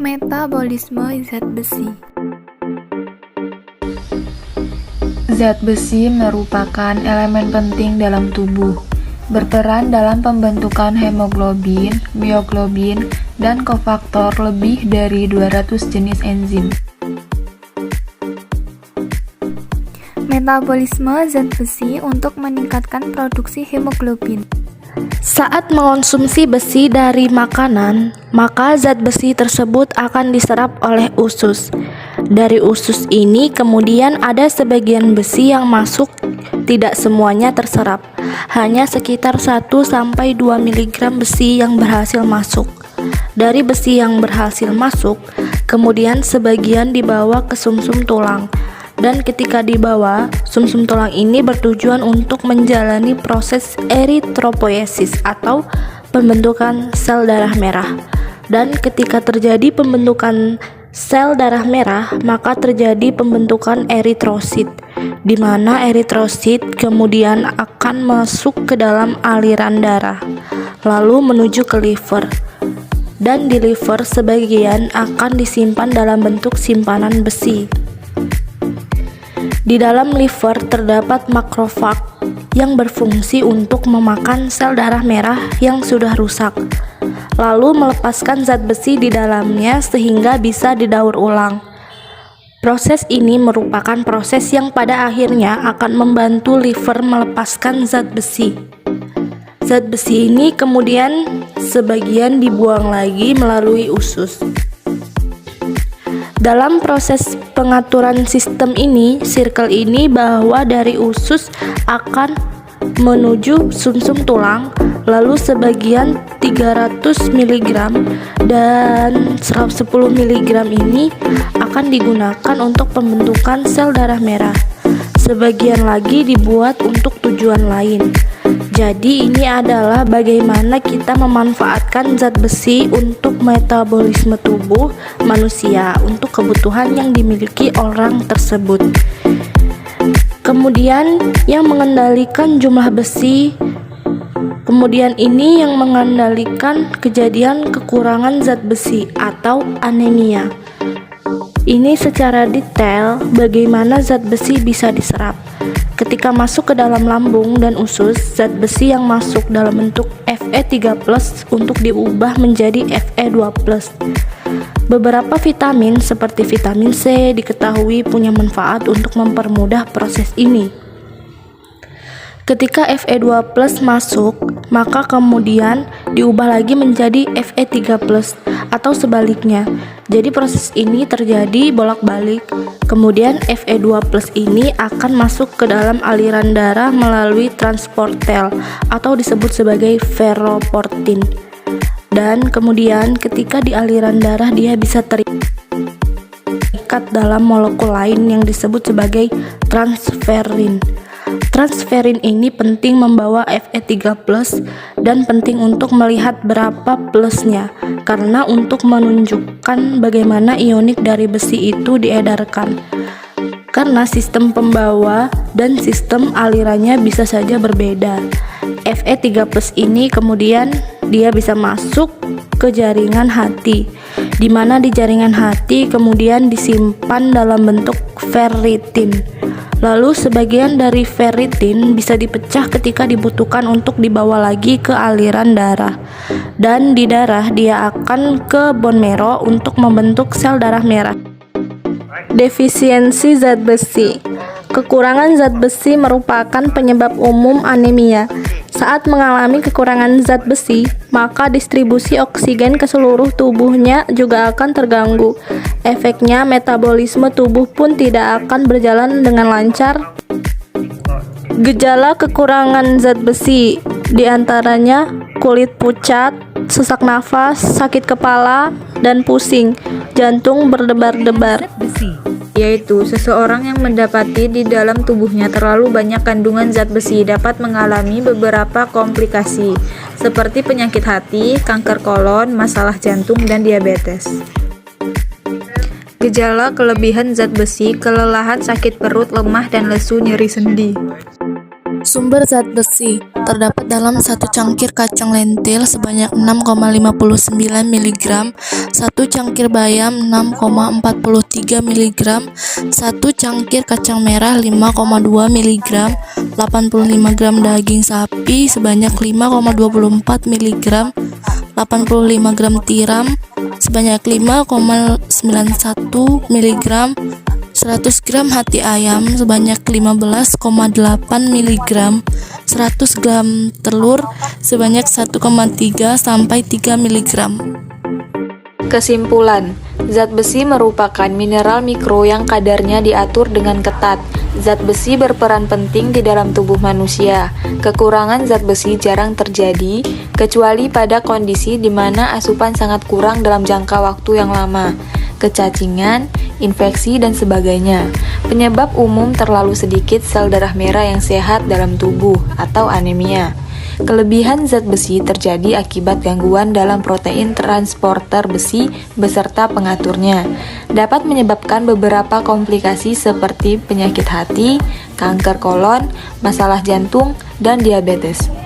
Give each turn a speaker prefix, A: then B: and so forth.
A: Metabolisme zat besi.
B: Zat besi merupakan elemen penting dalam tubuh, berperan dalam pembentukan hemoglobin, mioglobin, dan kofaktor lebih dari 200 jenis enzim.
A: Metabolisme zat besi untuk meningkatkan produksi hemoglobin.
C: Saat mengonsumsi besi dari makanan, maka zat besi tersebut akan diserap oleh usus. Dari usus ini kemudian ada sebagian besi yang masuk, tidak semuanya terserap. Hanya sekitar 1-2 mg besi yang berhasil masuk. Dari besi yang berhasil masuk, kemudian sebagian dibawa ke sumsum tulang. Dan ketika dibawa, sumsum tulang ini bertujuan untuk menjalani proses eritropoiesis atau pembentukan sel darah merah. Dan ketika terjadi pembentukan sel darah merah, maka terjadi pembentukan eritrosit, di mana eritrosit kemudian akan masuk ke dalam aliran darah, lalu menuju ke liver. Dan di liver sebagian akan disimpan dalam bentuk simpanan besi. Di dalam liver terdapat makrofag yang berfungsi untuk memakan sel darah merah yang sudah rusak, lalu melepaskan zat besi di dalamnya sehingga bisa didaur ulang. Proses ini merupakan proses yang pada akhirnya akan membantu liver melepaskan zat besi. Zat besi ini kemudian sebagian dibuang lagi melalui usus. Dalam proses pengaturan sistem ini, circle ini bahwa dari usus akan menuju sumsum tulang, lalu sebagian 300 mg dan 110 mg ini akan digunakan untuk pembentukan sel darah merah. Sebagian lagi dibuat untuk tujuan lain. Jadi ini adalah bagaimana kita memanfaatkan zat besi untuk metabolisme tubuh manusia untuk kebutuhan yang dimiliki orang tersebut. Kemudian yang mengendalikan jumlah besi, kemudian ini yang mengendalikan kejadian kekurangan zat besi atau anemia. Ini secara detail bagaimana zat besi bisa diserap. Ketika masuk ke dalam lambung dan usus, zat besi yang masuk dalam bentuk Fe3+ untuk diubah menjadi Fe2+. Beberapa vitamin seperti vitamin C diketahui punya manfaat untuk mempermudah proses ini. Ketika Fe2+ masuk, maka kemudian diubah lagi menjadi Fe3+ atau sebaliknya. Jadi proses ini terjadi bolak-balik. Kemudian Fe2+ ini akan masuk ke dalam aliran darah melalui transportel atau disebut sebagai ferroportin. Dan kemudian ketika di aliran darah dia bisa terikat dalam molekul lain yang disebut sebagai transferin. Transferin ini penting membawa Fe3+ dan penting untuk melihat berapa plusnya, karena untuk menunjukkan bagaimana ionik dari besi itu diedarkan. Karena sistem pembawa dan sistem alirannya bisa saja berbeda. Fe3+ ini kemudian dia bisa masuk ke jaringan hati, di mana di jaringan hati kemudian disimpan dalam bentuk ferritin. Lalu sebagian dari ferritin bisa dipecah ketika dibutuhkan untuk dibawa lagi ke aliran darah. Dan di darah dia akan ke bone marrow untuk membentuk sel darah merah. Defisiensi zat besi. Kekurangan zat besi merupakan penyebab umum anemia. Saat mengalami kekurangan zat besi, maka distribusi oksigen ke seluruh tubuhnya juga akan terganggu. Efeknya, metabolisme tubuh pun tidak akan berjalan dengan lancar. Gejala kekurangan zat besi diantaranya kulit pucat, sesak nafas, sakit kepala, dan pusing, jantung berdebar-debar.
D: Yaitu seseorang yang mendapati di dalam tubuhnya terlalu banyak kandungan zat besi dapat mengalami beberapa komplikasi seperti penyakit hati, kanker kolon, masalah jantung, dan diabetes. Gejala kelebihan zat besi, kelelahan, sakit perut, lemah, dan lesu, nyeri sendi.
C: Sumber zat besi. terdapat dalam satu cangkir kacang lentil sebanyak 6,59 mg, satu cangkir bayam 6,43 mg, satu cangkir kacang merah 5,2 mg, 85 gram daging sapi sebanyak 5,24 mg, 85 gram tiram sebanyak 5,91 mg, 100 gram hati ayam sebanyak 15,8 mg, 100 gram telur sebanyak 1,3 sampai 3 mg.
D: Kesimpulan, zat besi merupakan mineral mikro yang kadarnya diatur dengan ketat. Zat besi berperan penting di dalam tubuh manusia. Kekurangan zat besi jarang terjadi, kecuali pada kondisi di mana asupan sangat kurang dalam jangka waktu yang lama, kecacingan, infeksi, dan sebagainya. Penyebab umum terlalu sedikit sel darah merah yang sehat dalam tubuh atau anemia. Kelebihan zat besi terjadi akibat gangguan dalam protein transporter besi beserta pengaturnya. Dapat menyebabkan beberapa komplikasi seperti penyakit hati, kanker kolon, masalah jantung, dan diabetes.